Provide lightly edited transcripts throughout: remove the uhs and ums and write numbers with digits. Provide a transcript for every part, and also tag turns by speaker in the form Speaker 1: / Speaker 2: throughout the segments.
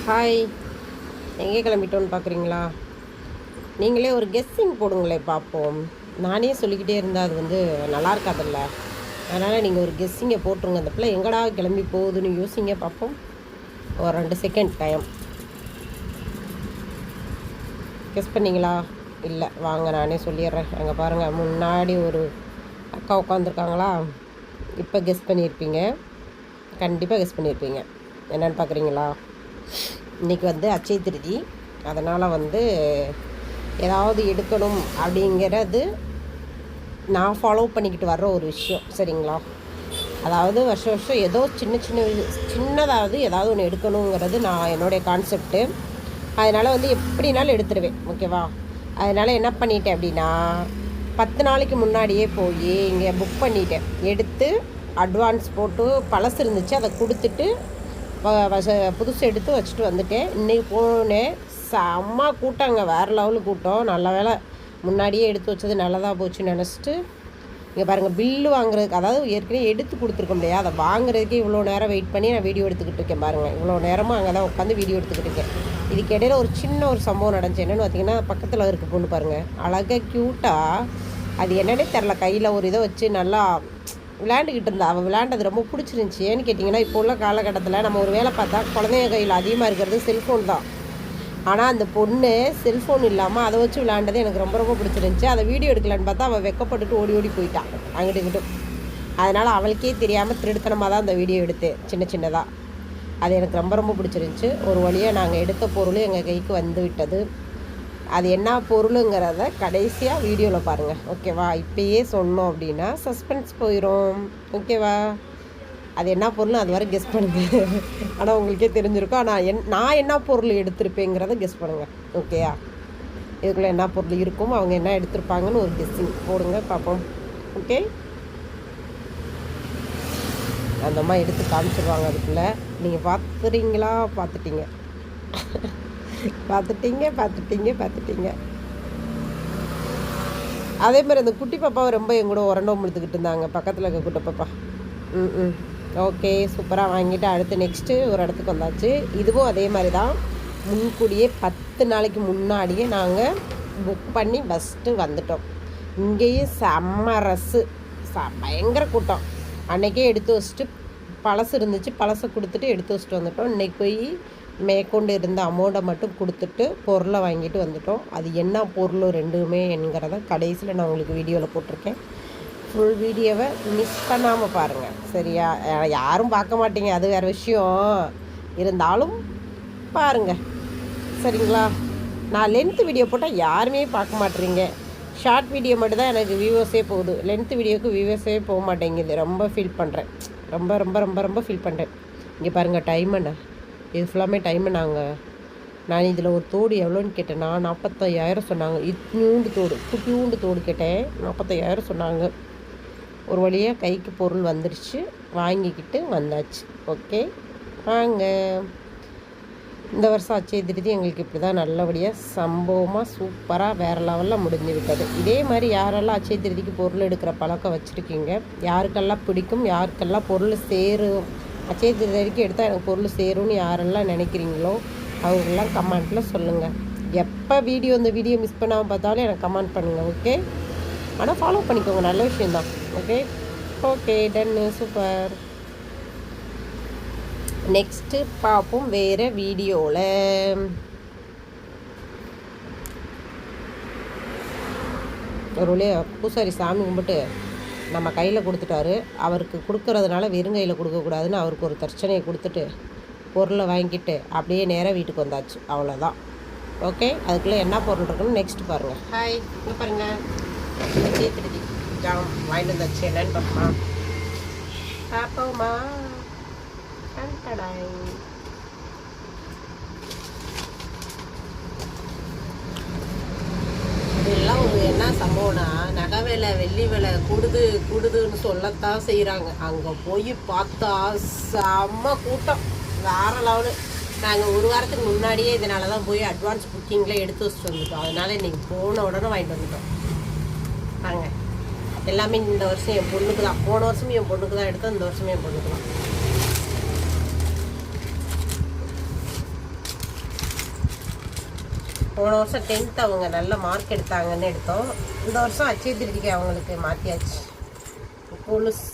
Speaker 1: Hi, எங்கே கிளம்பிட்டோன்னு பார்க்குறீங்களா? நீங்களே ஒரு கெஸ்ஸிங் போடுங்களே பார்ப்போம். நானே சொல்லிக்கிட்டே இருந்தால் அது நல்லா இருக்காதுல்ல. அதனால் நீங்கள் ஒரு கெஸ்ஸிங்கை போட்டுருங்க. அந்த பிள்ளை எங்கடா கிளம்பி போகுதுன்னு யோசிங்க பார்ப்போம். ஒரு 2 செகண்ட் டைம். கெஸ் பண்ணிங்களா? இல்லை, வாங்க நானே சொல்லிடுறேன். அங்கே பாருங்கள், முன்னாடி ஒரு அக்கா உட்காந்துருக்காங்களா? இப்போ கெஸ் பண்ணியிருப்பீங்க, கண்டிப்பாக கெஸ் பண்ணியிருப்பீங்க. என்னென்னு பார்க்குறீங்களா? இன்றைக்கி அட்சய திருதி. அதனால் ஏதாவது எடுக்கணும் அப்படிங்கிறது நான் ஃபாலோ பண்ணிக்கிட்டு வர்ற ஒரு விஷயம், சரிங்களா? அதாவது வருஷம் ஏதோ சின்னதாவது ஏதாவது ஒன்று எடுக்கணுங்கிறது நான் என்னுடைய கான்செப்ட்டு. அதனால் எப்படினாலும் எடுத்துருவேன், ஓகேவா? அதனால் என்ன பண்ணிட்டேன் அப்படின்னா, 10 நாளைக்கு முன்னாடியே போய் இங்கே புக் பண்ணிட்டேன். எடுத்து அட்வான்ஸ் போட்டு பழசு இருந்துச்சு, அதை கொடுத்துட்டு புதுசு எடுத்து வச்சுட்டு வந்துட்டேன். இன்றைக்கி போனேன், செம்ம கூட்டங்க, வேறு லெவலு கூட்டம். நல்ல வேலை முன்னாடியே எடுத்து வச்சது நல்லதாக போச்சுன்னு நினச்சிட்டு இங்கே பாருங்கள், பில்லு வாங்குறதுக்கு, அதாவது ஏற்கனவே எடுத்து கொடுத்துருக்க முடியாது, அதை வாங்குறதுக்கே இவ்வளோ நேரம் வெயிட் பண்ணி நான் வீடியோ எடுத்துக்கிட்டு இருக்கேன். பாருங்கள், இவ்வளோ நேரமும் அங்கே தான் உட்காந்து வீடியோ எடுத்துக்கிட்டு இருக்கேன். இதுக்கு இடையில ஒரு சின்ன ஒரு சம்பவம் நடந்துச்சு. என்னென்னு பார்த்தீங்கன்னா, பக்கத்தில் இருக்க பொண்ணு பாருங்கள், அழகாக க்யூட்டாக, அது என்னன்னே தெரில, கையில் ஒரு இதை வச்சு நல்லா விளையாண்டுக்கிட்டு இருந்தா. அவள் விளையாண்டது ரொம்ப பிடிச்சிருந்துச்சி. ஏன்னு கேட்டிங்கன்னா, இப்போ உள்ள காலகட்டத்தில் நம்ம ஒரு வேலை பார்த்தா குழந்தைங்க கையில் அதிகமாக இருக்கிறது செல்ஃபோன் தான். ஆனால் அந்த பொண்ணு செல்ஃபோன் இல்லாமல் அதை வச்சு விளையாண்டது எனக்கு ரொம்ப ரொம்ப பிடிச்சிருந்துச்சி. அதை வீடியோ எடுக்கலான்னு பார்த்தா அவள் வெக்கப்பட்டுட்டு ஓடி ஓடி போயிட்டான் அங்கிட்டு இங்கிட்டும். அதனால் அவளுக்கே தெரியாமல் திருடுத்தனமாக தான் அந்த வீடியோ எடுத்தேன், சின்னதாக. அது எனக்கு ரொம்ப ரொம்ப பிடிச்சிருந்துச்சி. ஒரு வழியாக நாங்கள் எடுத்த பொருள் எங்கள் கைக்கு வந்து விட்டது. அது என்ன பொருளுங்கிறத கடைசியாக வீடியோவில் பாருங்கள், ஓகேவா? இப்போயே சொன்னோம் அப்படின்னா சஸ்பென்ஸ் போயிடும், ஓகேவா? அது என்ன பொருள் அது வரை கெஸ் பண்ணுங்க. ஆனால் உங்களுக்கே தெரிஞ்சிருக்கும். ஆனால் நான் என்ன பொருள் எடுத்திருப்பேங்கிறத கெஸ் பண்ணுங்கள், ஓகேயா? இதுக்குள்ளே என்ன பொருள் இருக்கும், அவங்க என்ன எடுத்திருப்பாங்கன்னு ஒரு கெஸ்ஸிங் போடுங்க பார்ப்போம், ஓகே? அந்த மாதிரி எடுத்து காமிச்சிருவாங்க. அதுக்குள்ளே நீங்கள் பார்த்துட்டீங்க. அதே மாதிரி அந்த குட்டி பாப்பாவை ரொம்ப எங்கூட உரண்டோம் எடுத்துக்கிட்டு இருந்தாங்க, பக்கத்தில் இருக்க குட்டி பாப்பா. ஓகே, சூப்பராக வாங்கிட்டு அடுத்து நெக்ஸ்ட்டு ஒரு இடத்துக்கு வந்தாச்சு. இதுவும் அதே மாதிரி தான், முன்கூடியே 10 நாளைக்கு முன்னாடியே நாங்கள் புக் பண்ணி ஃபஸ்ட்டு வந்துட்டோம். இங்கேயும் செம்ம ரஸ்ஸு, பயங்கர கூட்டம். அன்றைக்கே எடுத்து வச்சுட்டு பழசு இருந்துச்சு, பழசை கொடுத்துட்டு எடுத்து வச்சுட்டு வந்துட்டோம். இன்றைக்கி போய் மேற்கொண்டு இருந்த அமௌண்ட்டை மட்டும் கொடுத்துட்டு பொருளை வாங்கிட்டு வந்துட்டோம். அது என்ன பொருள் ரெண்டுமே என்கிறத கடைசியில் நான் உங்களுக்கு வீடியோவில் போட்டிருக்கேன். ஃபுல் வீடியோவை மிஸ் பண்ணாமல் பாருங்கள், சரியா? யாரும் பார்க்க மாட்டீங்க, அது வேறு விஷயம். இருந்தாலும் பாருங்கள், சரிங்களா? நான் லென்த்து வீடியோ போட்டால் யாருமே பார்க்க மாட்டேறீங்க. ஷார்ட் வீடியோ மட்டும் தான் எனக்கு வியூவர்ஸே போகுது. லென்த்து வீடியோவுக்கு வியூவர்ஸே போக மாட்டேங்குது. ரொம்ப ஃபீல் பண்ணுறேன், ரொம்ப ரொம்ப ரொம்ப ரொம்ப ஃபீல் பண்ணுறேன். இங்கே பாருங்கள், டைம் என்ன, இது ஃபுல்லாமே டைம். நான் இதில் ஒரு தோடு எவ்வளோன்னு கேட்டேன்னா 45,000 சொன்னாங்க. குட்டியூண்டு தோடு கேட்டேன், 45,000 சொன்னாங்க. ஒரு வழியாக கைக்கு பொருள் வந்துடுச்சு, வாங்கிக்கிட்டு வந்தாச்சு. ஓகே, வாங்க. இந்த வருஷம் அட்சய திருதி எங்களுக்கு இப்படி தான் நல்லபடியாக சம்பவமாக சூப்பராக வேறு லெவலில் முடிஞ்சு விட்டது. இதே மாதிரி யாரெல்லாம் அட்சய திருதிக்கு பொருள் எடுக்கிற பழக்கம் வச்சுருக்கீங்க, யாருக்கெல்லாம் பிடிக்கும், யாருக்கெல்லாம் பொருள் சேரும், அட்சய திருதி வரைக்கும் எடுத்தால் எனக்கு பொருள் சேரும்னு யாரெல்லாம் நினைக்கிறீங்களோ அவங்கெல்லாம் கமெண்ட்டில் சொல்லுங்கள். எப்போ இந்த வீடியோ மிஸ் பண்ணாமல் பார்த்தாலும் எனக்கு கமெண்ட் பண்ணுங்கள், ஓகே? ஆனால் ஃபாலோ பண்ணிக்கோங்க, நல்ல விஷயந்தான், ஓகே டன்னு, சூப்பர். நெக்ஸ்ட்டு பார்ப்போம் வேறு வீடியோவில். ஒரு வழியாக பூசாரி சாமி கும்பிட்டு நம்ம கையில் கொடுத்துட்டாரு. அவருக்கு கொடுக்கறதுனால வெறுங்கையில் கொடுக்கக்கூடாதுன்னு அவருக்கு ஒரு தர்ச்சனையை கொடுத்துட்டு பொருளை வாங்கிட்டு அப்படியே நேராக வீட்டுக்கு வந்தாச்சு, அவ்வளோதான். ஓகே, அதுக்குள்ளே என்ன பொருள் இருக்குன்னு நெக்ஸ்ட் பாருங்கள். ஹாய், இங்கே பாருங்கள், திருதி ஜாம் வாங்கிட்டு வந்தாச்சு. என்னன்னு பார்ப்போமா? இதெல்லாம் ஒரு என்ன சம்பவம்னா, நகை விலை வெள்ளி விலை கூடுதுன்னு சொல்லத்தான் செய்கிறாங்க. அங்கே போய் பார்த்தா செம்ம கூட்டம், வேறு லெவலு. நாங்கள் ஒரு வாரத்துக்கு முன்னாடியே இதனால தான் போய் அட்வான்ஸ் புக்கிங்கில் எடுத்து வச்சுட்டு வந்துட்டோம். அதனால் இன்றைக்கி போன உடனே வாங்கிட்டு வந்துட்டோம். நாங்கள் எல்லாமே இந்த வருஷம் என் பொண்ணுக்கு தான், போன வருஷமும் என் பொண்ணுக்கு தான் எடுத்தோம், இந்த வருஷமும் என் பொண்ணுக்கு தான். போன வருஷம் 10th அவங்க நல்ல மார்க் எடுத்தாங்கன்னு எடுத்தோம். இந்த வருஷம் அச்சய திருதிக்கு அவங்களுக்கு மாற்றியாச்சு. கொலுஸ்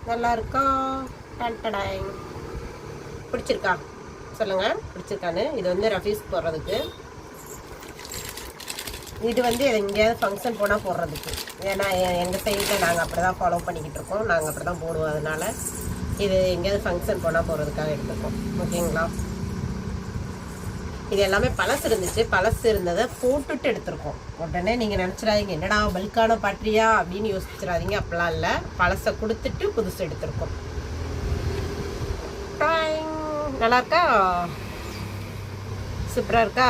Speaker 1: நல்லா இருக்கா? டன்டடாய். பிடிச்சிருக்கா சொல்லுங்கள், பிடிச்சிருக்கான்னு. இது வந்து ரஃபீஸ் போடுறதுக்கு. இது வந்து எங்கேயாவது ஃபங்க்ஷன் போனால் போடுறதுக்கு. ஏன்னா எங்கள் சைடில் நாங்கள் அப்படி தான் ஃபாலோ பண்ணிக்கிட்டு இருக்கோம். நாங்கள் அப்படி தான் போடுவோம். அதனால் இது எங்கேயாவது ஃபங்க்ஷன் போனால் போடுறதுக்காக எடுத்துருக்கோம். ஓகேங்களா? இது எல்லாமே பழசு இருந்துச்சு. பழசு இருந்ததை போட்டுட்டு எடுத்திருக்கோம். உடனே நீங்கள் நினச்சிடாதீங்க என்னடா பல்கான பாட்ரியா அப்படின்னு யோசிச்சிடாதீங்க. அப்படிலாம் இல்லை, பழசை கொடுத்துட்டு புதுசு எடுத்திருக்கோம். நல்லா இருக்கா? சூப்பராக இருக்கா?